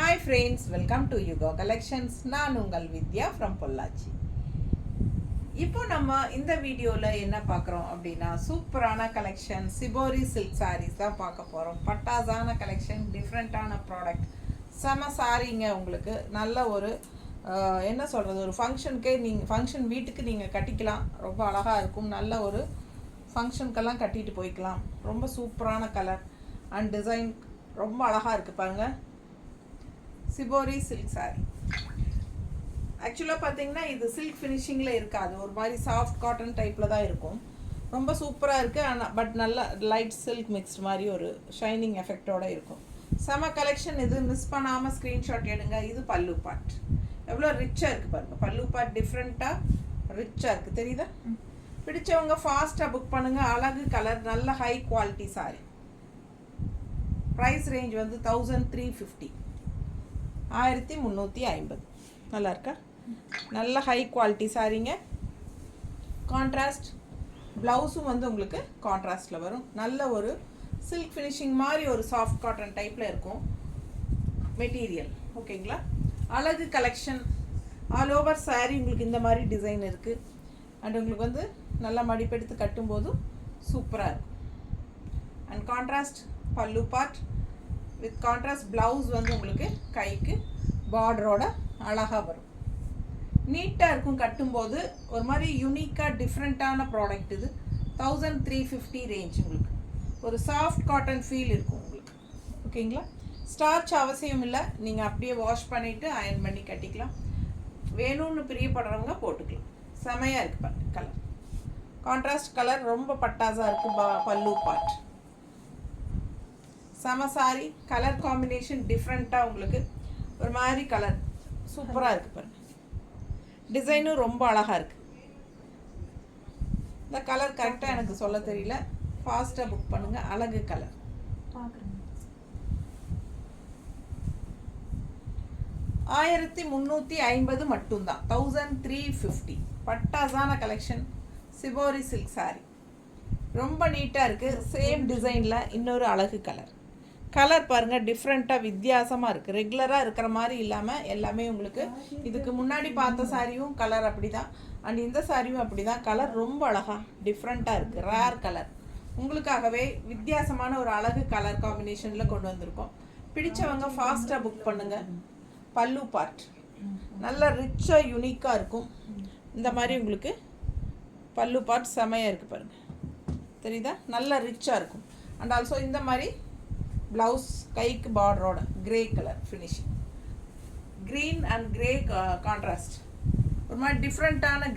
Hi friends, welcome to Yugo Collections. நான் உங்கள் வித்யா from Pollachi. இப்போ நம்ம இந்த வீடியோல என்ன பார்க்குறோம் அப்படின்னா சூப்பரான கலெக்ஷன் சிபோரி சில்க் சாரீஸ் தான் பார்க்க போகிறோம். பட்டாசான கலெக்ஷன், டிஃப்ரெண்ட்டான ப்ராடக்ட், செம சாரீங்க. உங்களுக்கு நல்ல ஒரு என்ன சொல்கிறது, ஒரு ஃபங்க்ஷனுக்கே ஃபங்க்ஷன் வீட்டுக்கு நீங்கள் கட்டிக்கலாம். ரொம்ப அழகாக இருக்கும். நல்ல ஒரு ஃபங்க்ஷனுக்கெல்லாம் கட்டிட்டு போய்க்கலாம். ரொம்ப சூப்பரான கலர் அண்ட் டிசைன் ரொம்ப அழகாக இருக்குது பாருங்கள். சிபோரி சில்க் சாரி ஆக்சுவலாக பார்த்தீங்கன்னா இது சில்க் ஃபினிஷிங்கில் இருக்காது, ஒரு மாதிரி சாஃப்ட் காட்டன் டைப்பில் தான் இருக்கும். ரொம்ப சூப்பராக இருக்குது. ஆனால் பட் நல்ல லைட் சில்க் மிக்ஸ்ட் மாதிரி ஒரு ஷைனிங் எஃபெக்டோடு இருக்கும். செம கலெக்ஷன் இது. மிஸ் பண்ணாமல் ஸ்க்ரீன்ஷாட் எடுங்க. இது பல்லு பார்ட் எவ்வளோ ரிச்சாக இருக்குது பாருங்கள். பல்லு பார்ட் டிஃப்ரெண்ட்டாக ரிச்சாக இருக்குது, தெரியுதா? பிடிச்சவங்க ஃபாஸ்ட்டாக புக் பண்ணுங்கள். அழகு கலர், நல்ல high quality sari. Price range வந்து 1350, 1350. நல்லா இருக்கா? நல்ல ஹை குவாலிட்டி சாரீங்க. கான்ட்ராஸ்ட் ப்ளவுஸும் வந்து உங்களுக்கு கான்ட்ராஸ்டில் வரும். நல்ல ஒரு சில்க் ஃபினிஷிங் மாதிரி ஒரு சாஃப்ட் காட்டன் டைப்பில் இருக்கும் மெட்டீரியல். ஓகேங்களா? அழகு கலெக்ஷன். ஆல் ஓவர் சாரீ உங்களுக்கு இந்த மாதிரி டிசைன் இருக்குது. அண்ட் உங்களுக்கு வந்து நல்லா மடிப்பெடுத்து கட்டும்போதும் சூப்பராக இருக்கும். அண்ட் கான்ட்ராஸ்ட் பல்லு பார்ட் வித் கான்ட்ராஸ்ட் ப்ளவுஸ் வந்து உங்களுக்கு கைக்கு பார்டரோட அழகாக வரும். நீட்டாக இருக்கும் கட்டும்போது. ஒரு மாதிரி யூனிக்காக டிஃப்ரெண்ட்டான ப்ராடக்ட் இது. 1350 ரேஞ்ச். உங்களுக்கு ஒரு சாஃப்ட் காட்டன் ஃபீல் இருக்கும் உங்களுக்கு. ஓகேங்களா? ஸ்டார்ச் அவசியம் இல்லை, நீங்கள் அப்படியே வாஷ் பண்ணிவிட்டு அயர்ன் பண்ணி கட்டிக்கலாம். வேணும்னு பிரியப்படுறவங்க போட்டுக்கலாம். செமையாக இருக்குது பாருங்க கலர். கான்ட்ராஸ்ட் கலர் ரொம்ப பட்டாசாக இருக்குது. பல்லு பார்ட் செம சாரி. கலர் காம்பினேஷன் டிஃப்ரெண்ட்டாக உங்களுக்கு ஒரு மாதிரி கலர் சூப்பராக இருக்குது பாருங்கள். டிசைனும் ரொம்ப அழகாக இருக்குது. இந்த கலர் கரெக்டாக எனக்கு சொல்ல தெரியல, ஃபாஸ்ட்டாக புக் பண்ணுங்கள். அழகு கலர். 1350 மட்டும்தான். 1350. பட்டாசான கலெக்ஷன் சிபோரி சில்க் சாரி. ரொம்ப நீட்டாக இருக்குது. சேம் டிசைனில் இன்னொரு அழகு கலர். கலர் பாருங்கள், டிஃப்ரெண்ட்டாக வித்தியாசமாக இருக்குது. ரெகுலராக இருக்கிற மாதிரி இல்லாமல் எல்லாமே உங்களுக்கு இதுக்கு முன்னாடி பார்த்த சாரியும் கலர் அப்படி தான், அண்ட் இந்த சாரியும் அப்படி தான். கலர் ரொம்ப அழகாக டிஃப்ரெண்ட்டாக இருக்குது. Rare colour. உங்களுக்காகவே வித்தியாசமான ஒரு அழகு கலர் காம்பினேஷனில் கொண்டு வந்திருக்கோம். பிடிச்சவங்க ஃபாஸ்ட்டாக புக் பண்ணுங்கள். பல்லு பார்ட் நல்ல ரிச்சாக யூனிக்காக இருக்கும். இந்த மாதிரி உங்களுக்கு பல்லு பார்ட் செமையாக இருக்குது பாருங்கள், தெரியுதா? நல்ல ரிச்சாக இருக்கும். அண்ட் ஆல்சோ இந்த மாதிரி ப்ளவுஸ் கைக்கு பார்டரோட grey colour finishing. Green and grey contrast. ஒரு மாதிரி டிஃப்ரெண்ட்டான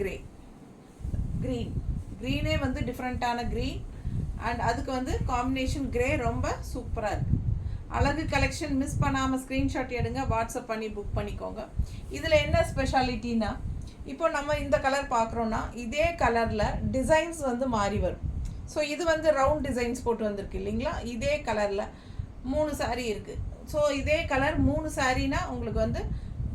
க்ரீனே வந்து டிஃப்ரெண்ட்டான க்ரீன் அண்ட் அதுக்கு வந்து காம்பினேஷன் கிரே ரொம்ப சூப்பராக இருக்குது. அழகு கலெக்ஷன். மிஸ் பண்ணாமல் ஸ்க்ரீன்ஷாட் எடுங்க, வாட்ஸ்அப் பண்ணி புக் பண்ணிக்கோங்க. இதில் என்ன ஸ்பெஷாலிட்டின்னா, இப்போ நம்ம இந்த கலர் பார்க்குறோன்னா இதே கலரில் டிசைன்ஸ் வந்து மாறி வரும். ஸோ இது வந்து ரவுண்ட் டிசைன்ஸ் போட்டு வந்திருக்கு இல்லைங்களா? இதே கலரில் 3 சாரீ இருக்குது. ஸோ இதே கலர் 3 சாரீனா உங்களுக்கு வந்து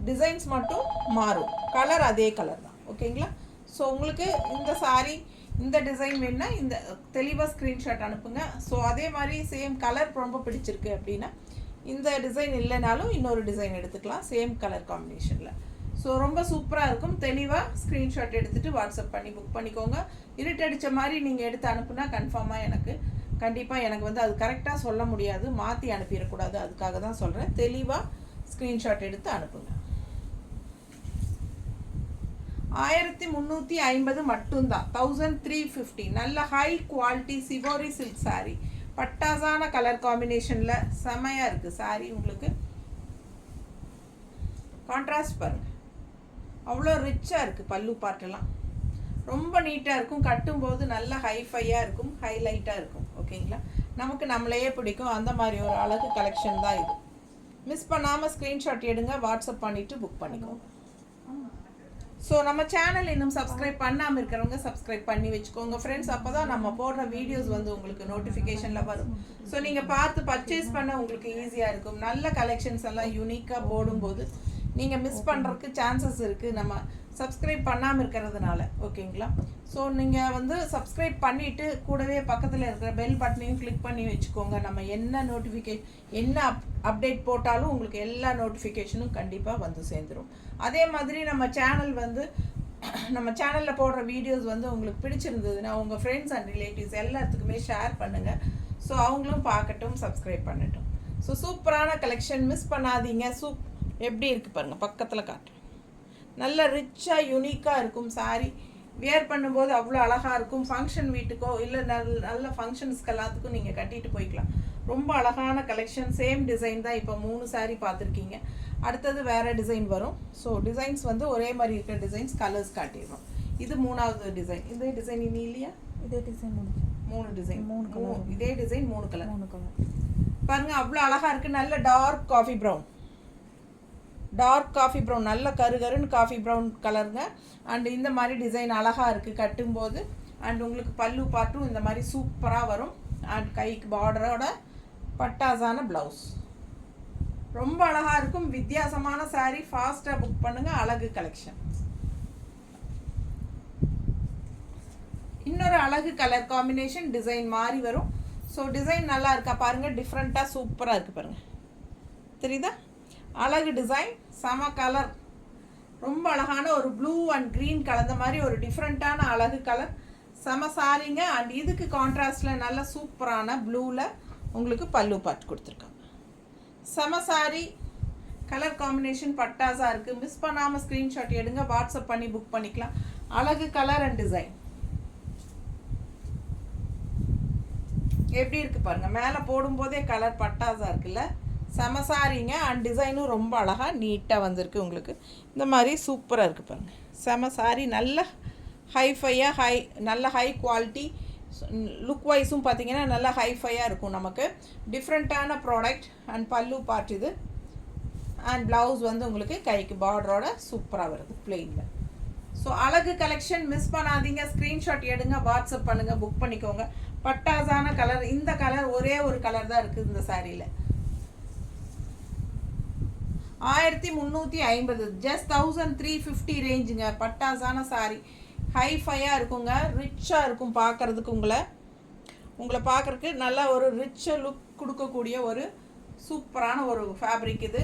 டிசைன்ஸ் மட்டும் மாறும், கலர் அதே கலர் தான். ஓகேங்களா? ஸோ உங்களுக்கு இந்த சாரீ இந்த டிசைன் வேணுன்னா இந்த தெளிவாக ஸ்க்ரீன்ஷாட் அனுப்புங்க. ஸோ அதே மாதிரி சேம் கலர் ரொம்ப பிடிச்சிருக்கு அப்படின்னா இந்த டிசைன் இல்லைனாலும் இன்னொரு டிசைன் எடுத்துக்கலாம் சேம் கலர் காம்பினேஷனில். ஸோ ரொம்ப சூப்பராக இருக்கும். தெளிவாக ஸ்க்ரீன்ஷாட் எடுத்துகிட்டு வாட்ஸ்அப் பண்ணி புக் பண்ணிக்கோங்க. இருட்டடித்த மாதிரி நீங்கள் எடுத்து அனுப்புனா கன்ஃபார்மாக எனக்கு வந்து அது கரெக்டாக சொல்ல முடியாது, மாற்றி அனுப்பிடக்கூடாது. அதுக்காக தான் சொல்கிறேன். தெளிவாக ஸ்க்ரீன்ஷாட் எடுத்து அனுப்புங்க. 1350 மட்டும்தான். 1350. நல்ல high quality shibori silk sari. பட்டாசான கலர் காம்பினேஷனில் செமையாக இருக்குது சாரி. உங்களுக்கு கான்ட்ராஸ்ட் பாருங்கள், அவ்வளோ ரிச்சாக இருக்குது. பல்லு பார்ட்டெல்லாம் ரொம்ப நீட்டாக இருக்கும். கட்டும்போது நல்ல ஹைஃபையாக இருக்கும், ஹைலைட்டாக இருக்கும். ஓகேங்களா? நமக்கு நம்மளையே பிடிக்கும் அந்த மாதிரி ஒரு அழகு கலெக்ஷன் தான் இது. மிஸ் பண்ணாமல் ஸ்க்ரீன்ஷாட் எடுங்க, வாட்ஸ்அப் பண்ணிவிட்டு புக் பண்ணிக்கோங்க. ஸோ நம்ம சேனல் இன்னும் சப்ஸ்கிரைப் பண்ணாமல் இருக்கிறவங்க சப்ஸ்கிரைப் பண்ணி வச்சுக்கோங்க ஃப்ரெண்ட்ஸ். அப்போ தான் நம்ம போடுற வீடியோஸ் வந்து உங்களுக்கு நோட்டிஃபிகேஷனில் வரும். ஸோ நீங்கள் பார்த்து பர்ச்சேஸ் பண்ண உங்களுக்கு ஈஸியாக இருக்கும். நல்ல கலெக்ஷன்ஸ் எல்லாம் யூனிக்காக போடும்போது நீங்கள் மிஸ் பண்ணுறதுக்கு சான்சஸ் இருக்குது நம்ம சப்ஸ்கிரைப் பண்ணாமல் இருக்கிறதுனால. ஓகேங்களா? ஸோ நீங்கள் வந்து சப்ஸ்கிரைப் பண்ணிவிட்டு கூடவே பக்கத்தில் இருக்கிற பெல் பட்டனையும் கிளிக் பண்ணி வச்சுக்கோங்க. நம்ம என்ன அப்டேட் போட்டாலும் உங்களுக்கு எல்லா நோட்டிஃபிகேஷனும் கண்டிப்பாக வந்து சேர்ந்துடும். அதே மாதிரி நம்ம சேனலில் போடுற வீடியோஸ் வந்து உங்களுக்கு பிடிச்சிருந்ததுன்னா உங்கள் ஃப்ரெண்ட்ஸ் அண்ட் ரிலேட்டிவ்ஸ் எல்லாத்துக்குமே ஷேர் பண்ணுங்கள். ஸோ அவங்களும் பார்க்கட்டும், சப்ஸ்கிரைப் பண்ணட்டும். ஸோ சூப்பரான கலெக்ஷன், மிஸ் பண்ணாதீங்க. எப்படி இருக்குது பாருங்கள், பக்கத்தில் காட்டுறேன். நல்ல ரிச்சாக யூனிக்காக இருக்கும் சாரீ. வியர் பண்ணும்போது அவ்வளோ அழகாக இருக்கும். ஃபங்க்ஷன் வீட்டுக்கோ இல்லை நல்ல ஃபங்க்ஷன்ஸ்க்கு எல்லாத்துக்கும் நீங்கள் கட்டிட்டு போய்க்கலாம். ரொம்ப அழகான கலெக்ஷன். சேம் டிசைன் தான். இப்போ 3 சாரீ பார்த்துருக்கீங்க. அடுத்தது வேறு டிசைன் வரும். ஸோ டிசைன்ஸ் வந்து ஒரே மாதிரி இருக்கிற டிசைன்ஸ் கலர்ஸ் காட்டிடுவோம். இது 3வது டிசைன். இதே டிசைன் இனி இல்லையா? இதே டிசைன் 3 டிசைன், 3 கலர். இதே டிசைன் 3 கலர் பாருங்கள். அவ்வளோ அழகாக இருக்குது. நல்ல டார்க் காஃபி ப்ரௌன், நல்ல கருன்னு காஃபி ப்ரௌன் கலருங்க. அண்ட் இந்த மாதிரி டிசைன் அழகாக இருக்குது கட்டும்போது. அண்ட் உங்களுக்கு பல்லு பார்ட்டும் இந்த மாதிரி சூப்பராக வரும். அண்ட் கைக்கு பார்டரோட பட்டாசான ப்ளவுஸ் ரொம்ப அழகாக இருக்கும். வித்தியாசமான சாரீ. ஃபாஸ்ட்டாக புக் பண்ணுங்கள். அழகு கலெக்ஷன். இன்னொரு அழகு கலர் காம்பினேஷன் டிசைன் மாறி வரும். ஸோ டிசைன் நல்லா இருக்கா பாருங்கள். டிஃப்ரெண்ட்டாக சூப்பராக இருக்குது பாருங்கள். தெரியுதா? அழகு டிசைன், செம கலர். ரொம்ப அழகான ஒரு ப்ளூ அண்ட் க்ரீன் கலந்த மாதிரி ஒரு டிஃப்ரெண்ட்டான அழகு கலர். செம சாரிங்க. அண்ட் இதுக்கு கான்ட்ராஸ்டில் நல்ல சூப்பரான ப்ளூவில் உங்களுக்கு பல்லு பார்ட் கொடுத்துருக்காங்க. செம சாரி. கலர் காம்பினேஷன் பட்டாஸாக இருக்குது. மிஸ் பண்ணாமல் ஸ்க்ரீன்ஷாட் எடுங்க. வாட்ஸ்அப் பண்ணி புக் பண்ணிக்கலாம். அழகு கலர் அண்ட் டிசைன் எப்படி இருக்குது பாருங்கள். மேலே போடும்போதே கலர் பட்டாஸாக இருக்குல்ல. செம சாரிங்க. அண்ட் டிசைனும் ரொம்ப அழகாக நீட்டாக வந்திருக்கு. உங்களுக்கு இந்த மாதிரி சூப்பராக இருக்குது பாருங்கள். செம சாரி. நல்ல ஹைஃபையாக நல்ல ஹை குவாலிட்டி. லுக் வைஸும் பார்த்தீங்கன்னா நல்லா ஹைஃபையாக இருக்கும். நமக்கு டிஃப்ரெண்ட்டான ப்ராடக்ட். அண்ட் பல்லு பார்ட் இது. அண்ட் ப்ளவுஸ் வந்து உங்களுக்கு கைக்கு பார்டரோட சூப்பராக வருது பிளெயினில். ஸோ அழகு கலெக்ஷன் மிஸ் பண்ணாதீங்க. ஸ்க்ரீன்ஷாட் எடுங்க, வாட்ஸ்அப் பண்ணுங்கள், புக் பண்ணிக்கோங்க. பட்டாசான கலர். இந்த கலர் ஒரே ஒரு கலர் தான் இருக்குது இந்த சாரியில். 1350, ஜஸ்ட் 1350 ரேஞ்சுங்க. பட்டாசான சாரி. ஹைஃபையாக இருக்குங்க. ரிச்சாக இருக்கும் பார்க்குறதுக்கு. உங்களை பார்க்குறதுக்கு நல்லா ஒரு ரிச்சாக லுக் கொடுக்கக்கூடிய ஒரு சூப்பரான ஒரு ஃபேப்ரிக் இது.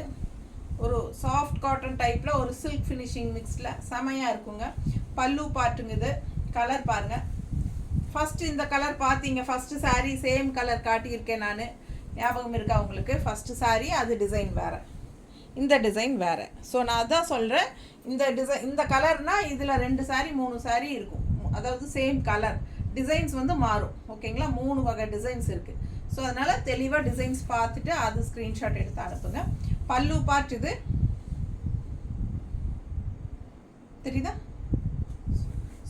ஒரு சாஃப்ட் காட்டன் டைப்பில் ஒரு சில்க் ஃபினிஷிங் மிக்ஸில் செமையாக இருக்குங்க. பல்லு பார்ட்டுங்க. இது கலர் பாருங்கள். ஃபஸ்ட்டு இந்த கலர் பார்த்தீங்க. ஃபஸ்ட்டு சாரீ சேம் கலர் காட்டியிருக்கேன் நான். ஞாபகம் இருக்கா உங்களுக்கு? ஃபஸ்ட்டு சாரீ அது டிசைன் வேறு, இந்த டிசைன் வேறு. ஸோ நான் அதான் சொல்கிறேன். இந்த கலர்னால் இதில் 2 சாரீ 3 சாரீ இருக்கும். அதாவது சேம் கலர். டிசைன்ஸ் வந்து மாறும். ஓகேங்களா? 3 வகை டிசைன்ஸ் இருக்குது. ஸோ அதனால் தெளிவாக டிசைன்ஸ் பார்த்துட்டு அது ஸ்க்ரீன்ஷாட் எடுத்து அனுப்புங்க. பல்லு பார்ட் இது. தெரியுதா?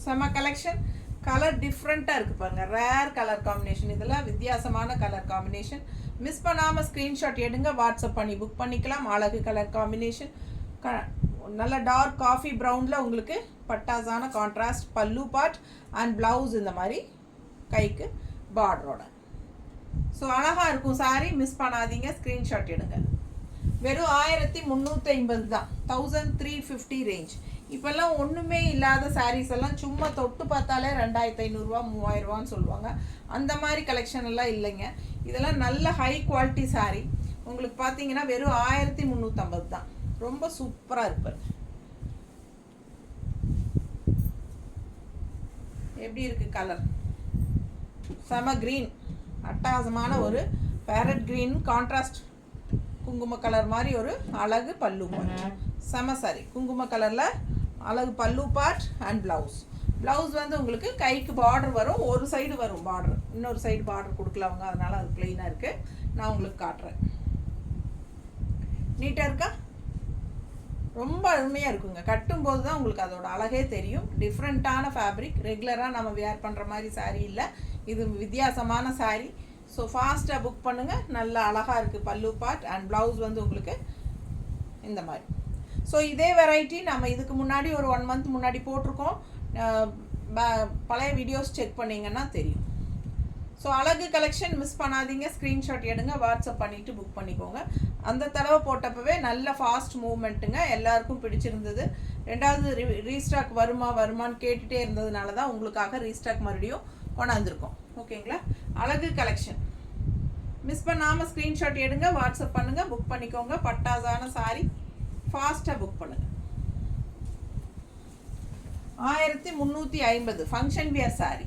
செம கலெக்ஷன். கலர் டிஃப்ரெண்ட்டாக இருக்குது பாருங்கள். Rare colour combination. இதெல்லாம் வித்தியாசமான கலர் காம்பினேஷன். மிஸ் பண்ணாமல் ஸ்க்ரீன்ஷாட் எடுங்க, வாட்ஸ்அப் பண்ணி புக் பண்ணிக்கலாம். அழகு கலர் காம்பினேஷன். நல்ல டார்க் காஃபி ப்ரௌனில் உங்களுக்கு பட்டாசான கான்ட்ராஸ்ட் பல்லு பார்ட் அண்ட் ப்ளவுஸ் இந்த மாதிரி கைக்கு பார்டரோட. ஸோ அழகாக இருக்கும் சாரீ. மிஸ் பண்ணாதீங்க. ஸ்க்ரீன்ஷாட் எடுங்க. வெறும் 1350 தான். 1350 ரேஞ்ச். இப்போல்லாம் ஒன்றுமே இல்லாத சாரீஸ் எல்லாம் சும்மா தொட்டு பார்த்தாலே 2500 3000 சொல்லுவாங்க. அந்த மாதிரி கலெக்ஷன் எல்லாம் இல்லைங்க. இதெல்லாம் நல்ல ஹை குவாலிட்டி சாரீ. உங்களுக்கு பார்த்தீங்கன்னா வெறும் 1350 தான். ரொம்ப சூப்பராக இருப்பார். எப்படி இருக்குது கலர்? செம க்ரீன். அட்டகாசமான ஒரு பேரட் க்ரீன் கான்ட்ராஸ்ட் குங்கும கலர் மாதிரி ஒரு அழகு பல்லு பார்ட். செம சாரி. குங்கும கலரில் அழகு பல்லு பார்ட் அண்ட் ப்ளவுஸ் வந்து உங்களுக்கு கைக்கு பார்டர் வரும். ஒரு சைடு வரும் பார்டர், இன்னொரு சைடு பார்டர் கொடுக்கல அவங்க. அதனால் அது ப்ளெயினாக இருக்குது. நான் உங்களுக்கு காட்டுறேன். நீட்டாக இருக்கா? ரொம்ப அருமையாக இருக்குங்க. கட்டும்போது தான் உங்களுக்கு அதோட அழகே தெரியும். டிஃப்ரெண்ட்டான ஃபேப்ரிக். ரெகுலராக நம்ம வேர் பண்ணுற மாதிரி சாரீ இல்லை. இது வித்தியாசமான சாரீ. ஸோ ஃபாஸ்ட்டாக புக் பண்ணுங்கள். நல்லா அழகாக இருக்குது பல்லு பார்ட் அண்ட் ப்ளவுஸ் வந்து உங்களுக்கு இந்த மாதிரி. ஸோ இதே வெரைட்டி நம்ம இதுக்கு முன்னாடி ஒரு 1 மந்த் முன்னாடி போட்டிருக்கோம். பழைய வீடியோஸ் செக் பண்ணிங்கன்னா தெரியும். ஸோ அழகு கலெக்ஷன் மிஸ் பண்ணாதீங்க. ஸ்க்ரீன்ஷாட் எடுங்க, வாட்ஸ்அப் பண்ணிவிட்டு புக் பண்ணிக்கோங்க. அந்த தடவை போட்டப்பவே நல்ல ஃபாஸ்ட் மூவ்மெண்ட்டுங்க, எல்லாருக்கும் பிடிச்சிருந்தது. ரெண்டாவது ரீஸ்டாக் வருமான்னு கேட்டுகிட்டே இருந்ததுனால தான் உங்களுக்காக ரீஸ்டாக் மறுபடியும் கொண்டாந்துருக்கோம். ஓகேங்களா? அழகு கலெக்ஷன் மிஸ் பண்ணாமல் ஸ்க்ரீன்ஷாட் எடுங்க, வாட்ஸ்அப் பண்ணுங்கள், புக் பண்ணிக்கோங்க. பட்டாசான சாரி ஃபாஸ்ட்டாக புக் பண்ணுங்கள். 1350 function wear sorry,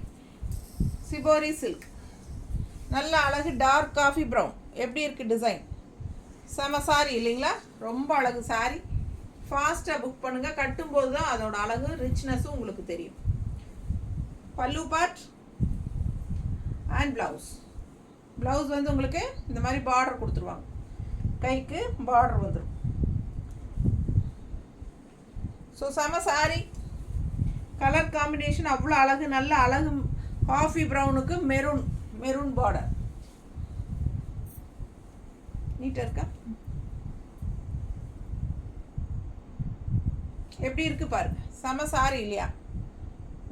shibori silk, நல்ல அழகு டார்க் காஃபி ப்ரௌன். எப்படி இருக்குது டிசைன்? செம சாரி இல்லைங்களா? ரொம்ப அழகு சாரி. ஃபாஸ்ட்டாக புக் பண்ணுங்கள். கட்டும்போது தான் அதோட அழகு ரிச்னஸும் உங்களுக்கு தெரியும். பல்லு பார்ட் அண்ட் ப்ளவுஸ் வந்து உங்களுக்கு இந்த மாதிரி பார்டர் கொடுத்துருவாங்க. கைக்கு பார்டர் வந்துடும். ஸோ செம சாரி. கலர் காம்பினேஷன் அவ்வளோ அழகு, நல்ல அழகு. காஃபி ப்ரௌனுக்கு மெரூன் பார்டர். நீட்டாக இருக்கா? எப்படி இருக்கு பாருங்க. செம சாரி இல்லையா?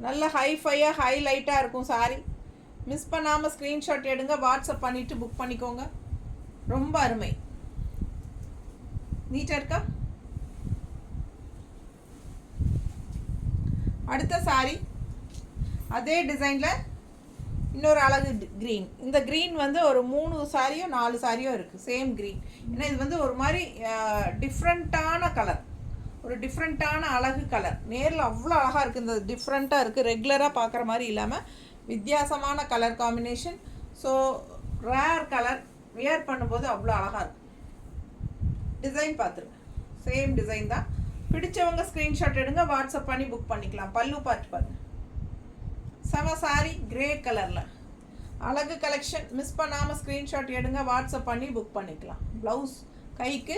நல்ல ஹைஃபையாக ஹைலைட்டாக இருக்கும் சாரி. மிஸ் பண்ணாமல் ஸ்க்ரீன்ஷாட் எடுங்க, வாட்ஸ்அப் பண்ணிவிட்டு புக் பண்ணிக்கோங்க. ரொம்ப அருமை. நீட்டாக இருக்கா? அடுத்த சாரி அதே டிசைனில் இன்னொரு அழகு க்ரீன். இந்த க்ரீன் வந்து ஒரு 3 சாரியோ 4 சாரியோ இருக்குது, சேம் க்ரீன். ஏன்னா இது வந்து ஒரு மாதிரி டிஃப்ரெண்ட்டான கலர், ஒரு டிஃப்ரெண்ட்டான அழகு கலர். நேரில் அவ்வளோ அழகாக இருக்குது. இந்த டிஃப்ரெண்ட்டாக இருக்குது, ரெகுலராக பார்க்குற மாதிரி இல்லாமல் வித்தியாசமான colour combination. So rare colour, wear பண்ணும்போது அவ்வளோ அழகாக இருக்கும். டிசைன் பார்த்துருங்க, சேம் டிசைன் தான். பிடிச்சவங்க ஸ்க்ரீன்ஷாட் எடுங்க, வாட்ஸ்அப் பண்ணி புக் பண்ணிக்கலாம். பல்லு பார்த்து பாருங்க, செம சாரி கிரே கலரில். அழகு கலெக்ஷன் மிஸ் பண்ணாமல் ஸ்க்ரீன்ஷாட் எடுங்க, வாட்ஸ்அப் பண்ணி புக் பண்ணிக்கலாம். ப்ளவுஸ் கைக்கு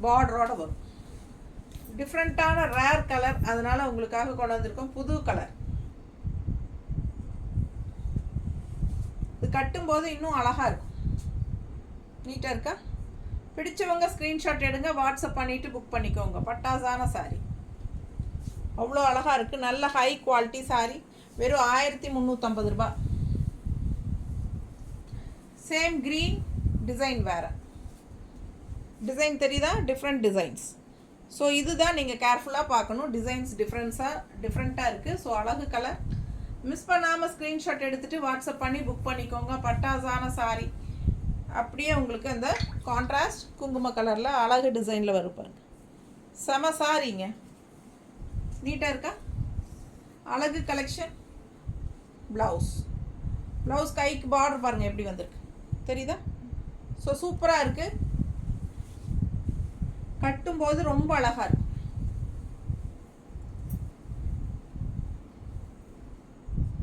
பார்டரோட வரும். டிஃப்ரெண்ட்டான ரேர் கலர், அதனால் உங்களுக்காக கொண்டு வந்திருக்கோம். புது கலர். இது கட்டும்போது இன்னும் அழகாக இருக்கும். நீட்டாக இருக்கா? பிடிச்சவங்க ஸ்க்ரீன்ஷாட் எடுங்க, வாட்ஸ்அப் பண்ணிவிட்டு புக் பண்ணிக்கோங்க. பட்டாசான சாரி அவ்வளோ அழகாக இருக்குது. நல்ல ஹை குவாலிட்டி சாரி. வெறும் 1350 ரூபாய். சேம் க்ரீன், டிசைன் வேறு. டிசைன் தெரியுதா? Different designs. ஸோ இதுதான் நீங்கள் கேர்ஃபுல்லாக பார்க்கணும். டிசைன்ஸ் டிஃப்ரெண்ட்டாக இருக்குது. ஸோ அழகு கலர். மிஸ் பண்ணாமல் ஸ்க்ரீன்ஷாட் எடுத்துகிட்டு வாட்ஸ்அப் பண்ணி புக் பண்ணிக்கோங்க. பட்டாசான சாரி. அப்படியே உங்களுக்கு அந்த கான்ட்ராஸ்ட் குங்கும கலரில் அழகு டிசைனில் வருப்பாங்க. செம சாரிங்க. நீட்டாக இருக்கா? அழகு கலெக்ஷன். ப்ளவுஸ் கைக்கு பார்டர் பாருங்கள் எப்படி வந்திருக்கு, தெரியுதா? ஸோ சூப்பராக இருக்குது. கட்டும்போது ரொம்ப அழகாக இருக்கும்.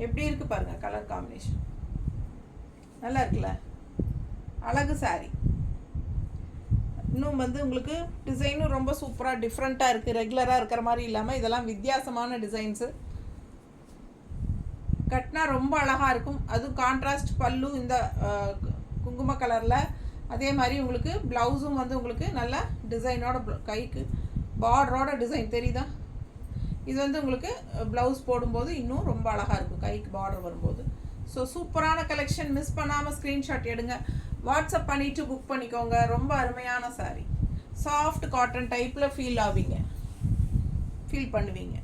எப்படி இருக்கு பாருங்க கலர் காம்பினேஷன். நல்லா இருக்குல்ல? அழகு சாரி. இன்னும் வந்து உங்களுக்கு டிசைனும் ரொம்ப சூப்பராக டிஃப்ரெண்ட்டாக இருக்குது. ரெகுலராக இருக்கிற மாதிரி இல்லாமல் இதெல்லாம் வித்தியாசமான டிசைன்ஸு. கட்டினா ரொம்ப அழகாக இருக்கும். அதுவும் கான்ட்ராஸ்ட் பல்லு இந்த குங்கும கலரில். அதே மாதிரி உங்களுக்கு ப்ளவுஸும் வந்து உங்களுக்கு நல்ல டிசைனோட கைக்கு பார்டரோட டிசைன் தெரியுதா? இது வந்து உங்களுக்கு ப்ளவுஸ் போடும்போது இன்னும் ரொம்ப அழகாக இருக்கும், கைக்கு பார்டர் வரும்போது. ஸோ சூப்பரான கலெக்ஷன். மிஸ் பண்ணாமல் ஸ்க்ரீன்ஷாட் எடுங்க, வாட்ஸ்அப் பண்ணிவிட்டு புக் பண்ணிக்கோங்க. ரொம்ப அருமையான சாரீ. சாஃப்ட் காட்டன் டைப்பில் ஃபீல் பண்ணுவீங்க.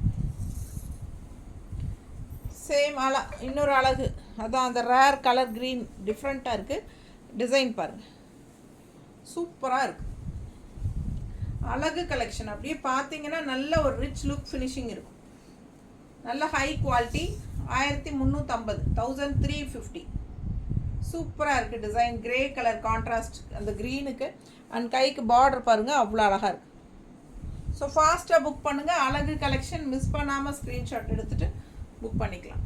சேம் இன்னொரு அழகு, அதான் அந்த ரேர் கலர் க்ரீன் டிஃப்ரெண்ட்டாக இருக்குது. டிசைன் பாருங்கள், சூப்பராக இருக்குது. அழகு கலெக்ஷன். அப்படியே பார்த்தீங்கன்னா நல்ல ஒரு ரிச் லுக் ஃபினிஷிங் இருக்கும். நல்ல ஹை குவாலிட்டி. 1350, 1350. சூப்பராக இருக்குது டிசைன். கிரே கலர் கான்ட்ராஸ்ட் அந்த க்ரீனுக்கு அண்ட் கைக்கு பார்டர் பாருங்கள், அவ்வளோ அழகாக இருக்குது. ஸோ ஃபாஸ்ட்டாக புக் பண்ணுங்கள். அழகு கலெக்ஷன் மிஸ் பண்ணாமல் ஸ்க்ரீன்ஷாட் எடுத்துகிட்டு புக் பண்ணிக்கலாம்.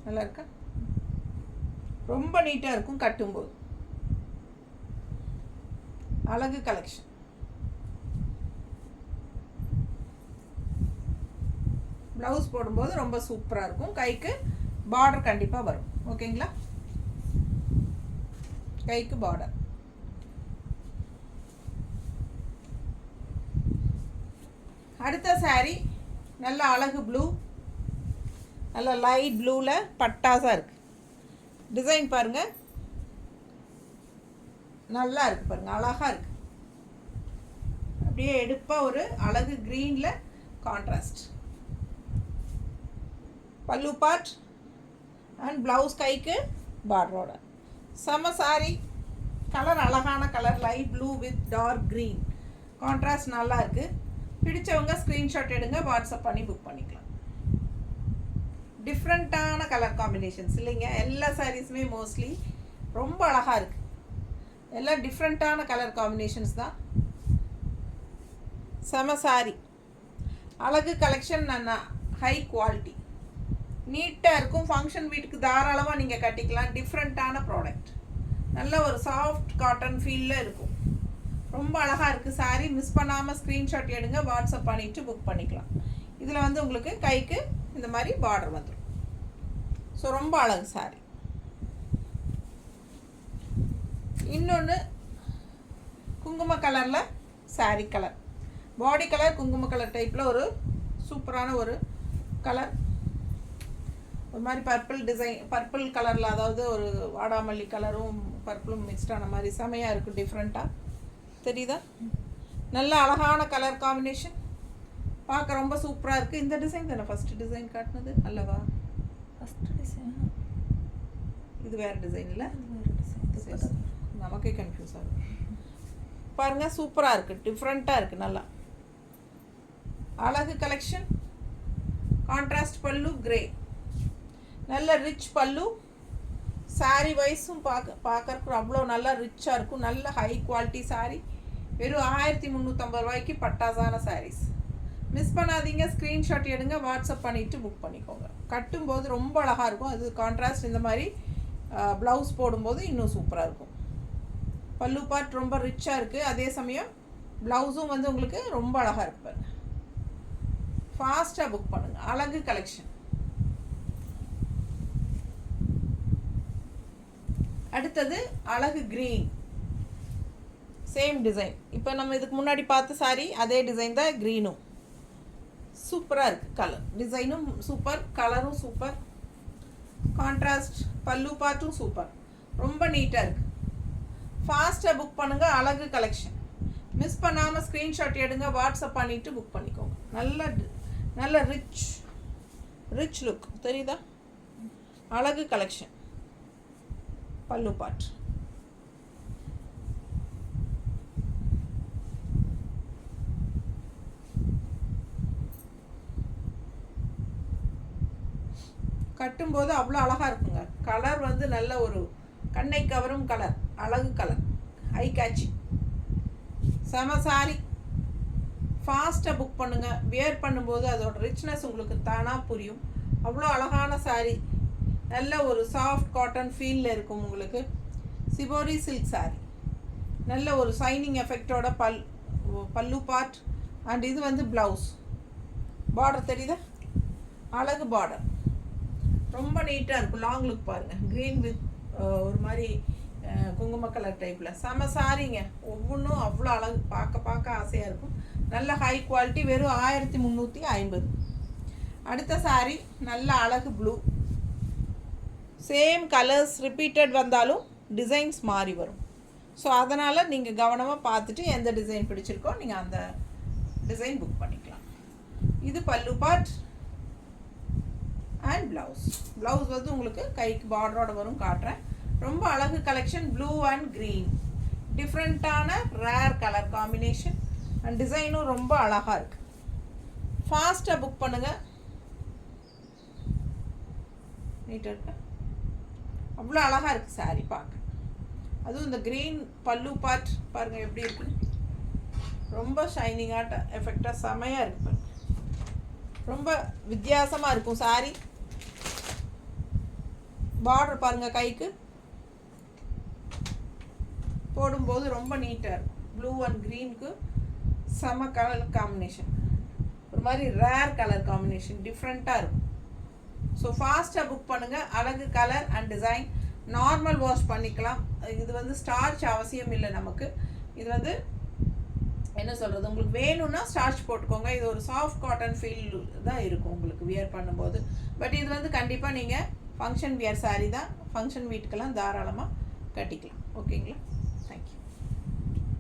நல்லா இருக்கா? ரொம்ப நீட்டாக இருக்கும் கட்டும்போது. அழகு கலெக்ஷன். ப்ளவுஸ் போடும்போது ரொம்ப சூப்பராக இருக்கும். கைக்கு பார்டர் கண்டிப்பாக வரும். ஓகேங்களா? கைக்கு பார்டர். அடுத்த சாரீ நல்ல அழகு ப்ளூ. நல்லா லைட் ப்ளூவில் பட்டாஸாக இருக்குது. டிசைன் பாருங்கள், நல்லா இருக்குது பாருங்கள், அழகாக இருக்குது. அப்படியே எடுப்பாக ஒரு அழகு க்ரீனில் கான்ட்ராஸ்ட். பல்லு பார்ட் அண்ட் ப்ளவுஸ் கைக்கு பார்டரோட. செம சாரி. கலர் அழகான colour, light blue with dark green contrast நல்லா இருக்குது. பிடிச்சவங்க ஸ்க்ரீன்ஷாட் எடுங்க, வாட்ஸ்அப் பண்ணி புக் பண்ணிக்கலாம். டிஃப்ரெண்ட்டான கலர் காம்பினேஷன்ஸ் இல்லைங்க, எல்லா சாரீஸுமே மோஸ்ட்லி ரொம்ப அழகாக இருக்குது. எல்லாம் டிஃப்ரெண்ட்டான கலர் காம்பினேஷன்ஸ் தான். செம சாரி, அழகு கலெக்ஷன், நான் ஹை குவாலிட்டி, நீட்டாக இருக்கும். ஃபங்க்ஷன் வீட்டுக்கு தாராளமாக நீங்கள் கட்டிக்கலாம். டிஃப்ரெண்ட்டான ப்ராடக்ட், நல்ல ஒரு சாஃப்ட் காட்டன் ஃபீலில் இருக்கும். ரொம்ப அழகாக இருக்குது சாரீ. மிஸ் பண்ணாமல் ஸ்க்ரீன்ஷாட் எடுங்க, வாட்ஸ்அப் பண்ணிவிட்டு புக் பண்ணிக்கலாம். இதில் வந்து உங்களுக்கு கைக்கு இந்த மாதிரி பார்டர் வந்துடும். ஸோ ரொம்ப அழகு சாரி. இன்னொன்று குங்கும கலரில் சாரீ கலர், பாடி கலர் குங்கும கலர் டைப்பில் ஒரு சூப்பரான ஒரு கலர். ஒரு மாதிரி பர்பிள் டிசைன், பர்பிள் கலரில், அதாவது ஒரு வாடாமல்லி கலரும் பர்பிளும் மிக்ஸ்டான மாதிரி செமையாக இருக்குது. டிஃப்ரெண்ட்டாக தெரியுதா? நல்ல அழகான கலர் காம்பினேஷன், பார்க்க ரொம்ப சூப்பராக இருக்குது. இந்த டிசைன் தானே ஃபஸ்ட்டு டிசைன் காட்டினது அல்லவா? ஃபஸ்ட்டு டிசைன் இது வேறு டிசைன் இல்லை, நமக்கே கன்ஃபியூஸ் ஆகுது. பாருங்கள், சூப்பராக இருக்குது, டிஃப்ரெண்ட்டாக இருக்குது. நல்லா அழகு கலெக்ஷன். கான்ட்ராஸ்ட் பல்லு கிரே, நல்ல ரிச் பல்லு. சாரீ வைஸும் பார்க்கறக்கு அவ்வளோ நல்லா ரிச்சாக இருக்கும். நல்ல ஹை குவாலிட்டி சாரீ. வெறும் 1350 ரூபாய்க்கு பட்டாசான சாரீஸ். மிஸ் பண்ணாதீங்க, ஸ்க்ரீன்ஷாட் எடுங்க, வாட்ஸ்அப் பண்ணிவிட்டு புக் பண்ணிக்கோங்க. கட்டும்போது ரொம்ப அழகாக இருக்கும். அது கான்ட்ராஸ்ட் இந்த மாதிரி ப்ளவுஸ் போடும்போது இன்னும் சூப்பராக இருக்கும். பல்லு பார்ட் ரொம்ப ரிச்சாக இருக்குது. அதே சமயம் ப்ளவுஸும் வந்து உங்களுக்கு ரொம்ப அழகாக இருக்கு பாருங்க. ஃபாஸ்ட்டாக புக் பண்ணுங்கள். அழகு கலெக்ஷன். அடுத்தது அழகு க்ரீன், சேம் டிசைன். இப்போ நம்ம இதுக்கு முன்னாடி பார்த்த சாரி அதே டிசைன் தான். க்ரீனும் சூப்பராக இருக்குது. கலர் டிசைனும் சூப்பர், கலரும் சூப்பர். கான்ட்ராஸ்ட் பல்லு பார்ட்டும் சூப்பர், ரொம்ப நீட்டாக இருக்குது. ஃபாஸ்ட்டாக புக் பண்ணுங்கள். அழகு கலெக்ஷன். மிஸ் பண்ணாமல் ஸ்க்ரீன்ஷாட் எடுங்க, வாட்ஸ்அப் பண்ணிவிட்டு புக் பண்ணிக்கோங்க. நல்ல ரிச் லுக் தெரியுதா? அழகு கலெக்ஷன். பல்லு பார்ட். கட்டும்போது அவ்வளோ அழகாக இருக்குங்க. கலர் வந்து நல்ல ஒரு கண்ணை கவரும் கலர், அழகு கலர், ஐ கேட்சி. செம சாரி. ஃபாஸ்ட்டாக புக் பண்ணுங்கள். வியர் பண்ணும்போது அதோட ரிச்னஸ் உங்களுக்கு தானாக புரியும். அவ்வளோ அழகான சாரி, நல்ல ஒரு சாஃப்ட் காட்டன் ஃபீலில் இருக்கும் உங்களுக்கு. சிபோரி சில்க் சாரி, நல்ல ஒரு ஷைனிங் எஃபெக்டோட பல்லு பார்ட். அண்ட் இது வந்து ப்ளவுஸ். பார்டர் தெரியுதா? அழகு பார்டர், ரொம்ப நீட்டாக இருக்கும். லாங் லுக் பாருங்கள். க்ரீன் வித் ஒரு மாதிரி குங்கும கலர் டைப்பில் செம சாரிங்க. ஒவ்வொன்றும் அவ்வளோ அழகு, பார்க்க ஆசையாக இருக்கும். நல்ல ஹை குவாலிட்டி. வெறும் 1350. அடுத்த சாரி நல்ல அழகு ப்ளூ. சேம் கலர்ஸ் ரிப்பீட்டட் வந்தாலும் டிசைன்ஸ் மாறி வரும். ஸோ அதனால் நீங்கள் கவனமாக பார்த்துட்டு எந்த டிசைன் பிடிச்சிருக்கோ நீங்கள் அந்த டிசைன் புக் பண்ணிக்கலாம். இது பல்லு பார்ட் அண்ட் ப்ளவுஸ் வந்து உங்களுக்கு கைக்கு பார்டரோட வரும். காட்டுறேன். ரொம்ப அழகு கலெக்ஷன். ப்ளூ அண்ட் க்ரீன், டிஃப்ரெண்ட்டான ரேர் கலர் காம்பினேஷன். அண்ட் டிசைனும் ரொம்ப அழகாக இருக்குது. ஃபாஸ்ட்டாக புக் பண்ணுங்கள். நீட்டாக இருக்கா? அவ்வளோ அழகாக இருக்குது சாரீ பார்க்க. அதுவும் இந்த க்ரீன் பல்லு பார்ட் பாருங்கள் எப்படி இருக்குன்னு. ரொம்ப ஷைனிங்காக எஃபெக்டாக செமையாக இருக்குது பாருங்கள். ரொம்ப வித்தியாசமாக இருக்கும் சாரீ. பார்டர் பாருங்கள், கைக்கு போடும்போது ரொம்ப நீட்டாக இருக்கும். ப்ளூ அண்ட் க்ரீனுக்கு செம கலர் காம்பினேஷன். ஒரு மாதிரி ரேர் கலர் காம்பினேஷன், டிஃப்ரெண்ட்டாக இருக்கும். ஸோ ஃபாஸ்ட்டாக புக் பண்ணுங்கள். அழகு colour and design. Normal wash பண்ணிக்கலாம். இது வந்து ஸ்டார்ச் அவசியம் இல்லை நமக்கு. இது வந்து என்ன சொல்கிறது, உங்களுக்கு வேணும்னா ஸ்டார்ச் போட்டுக்கோங்க. இது ஒரு சாஃப்ட் காட்டன் ஃபீல் தான் இருக்கும் உங்களுக்கு வியர் பண்ணும்போது. பட் இது வந்து கண்டிப்பாக நீங்கள் ஃபங்க்ஷன் வியர் சாரீ தான், ஃபங்க்ஷன் வீட்டுக்கெல்லாம் தாராளமாக கட்டிக்கலாம். ஓகேங்களா?